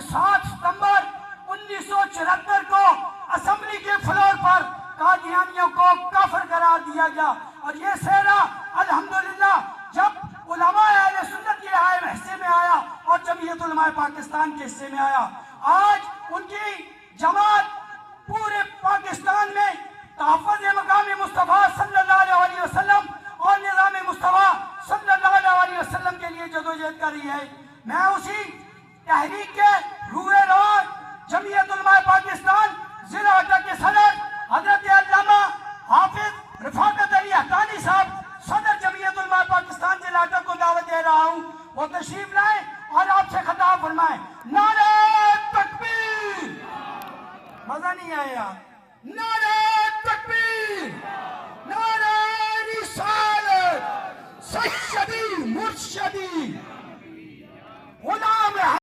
کہ 7 ستمبر 1974 کو اسمبلی کے فلور پر قادیانیوں کو کافر قرار دیا گیا، اور یہ صحرا الحمدللہ جب علماء اہل سنت کے حصے میں آیا اور جمعیت علماء پاکستان کے حصے میں آیا، آج ان کی جماعت پورے پاکستان میں تحفظ مقام مصطفیٰ صلی اللہ علیہ وسلم اور نظام مصطفیٰ صلی اللہ علیہ وسلم کے لیے جدوجہد کر رہی ہے۔ میں اسی تحریک کے روح رواں جمعیت علماء پاکستان ضلع اٹا کے صدر حضرت علامہ حافظ رفاقت علی حقانی صاحب صدر جمعیت علماء پاکستان ضلع اٹا کو دعوت دے رہا ہوں، وہ تشریف لائیں اور آپ سے خطاب فرمائیں۔ نعرہ تکبیر! مزہ نہیں آیا؟ نعرہ تکبیر! نعرہ رسالت! سیدی مرشدی